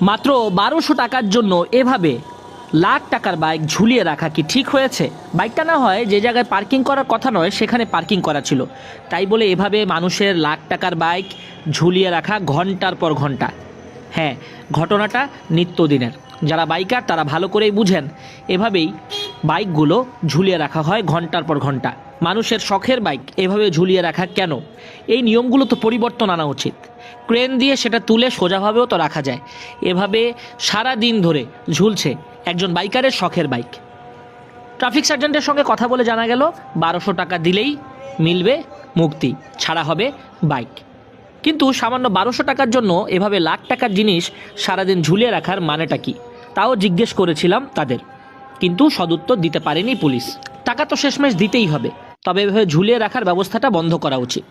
মাত্র 1200 টাকার জন্য এভাবে লাখ টাকার বাইক ঝুলিয়ে রাখা কি ঠিক হয়েছে? বাইকটা না হয় যে জায়গায় পার্কিং করার কথা নয় সেখানে পার্কিং করা ছিল, তাই বলে এভাবে মানুষের লাখ টাকার বাইক ঝুলিয়ে রাখা ঘন্টার পর ঘন্টা। হ্যাঁ, ঘটনাটা নিত্যদিনের। যারা বাইকার তারা ভালো করেই বুঝেন, এভাবেই বাইকগুলো ঝুলিয়ে রাখা হয় ঘন্টার পর ঘন্টা। মানুষের শখের বাইক এভাবে ঝুলিয়ে রাখা কেন? এই নিয়মগুলো তো পরিবর্তন আনা উচিত। ক্রেন দিয়ে সেটা তুলে সোজাভাবেও তো রাখা যায়। এভাবে সারা দিন ধরে ঝুলছে একজন বাইকারের শখের বাইক। ট্রাফিক সার্জেন্টের সঙ্গে কথা বলে জানা গেল 1200 টাকা দিলেই মিলবে মুক্তি, ছাড়া হবে বাইক। কিন্তু সামান্য 1200 টাকার জন্য এভাবে লাখ টাকার জিনিস সারাদিন ঝুলিয়ে রাখার মানেটা কি, তাও জিজ্ঞেস করেছিলাম তাদের, কিন্তু সদুত্তর দিতে পারেনি পুলিশ। টাকা তো শেষমেশ দিতেই হবে, তবে এভাবে ঝুলিয়ে রাখার ব্যবস্থাটা বন্ধ করা উচিত।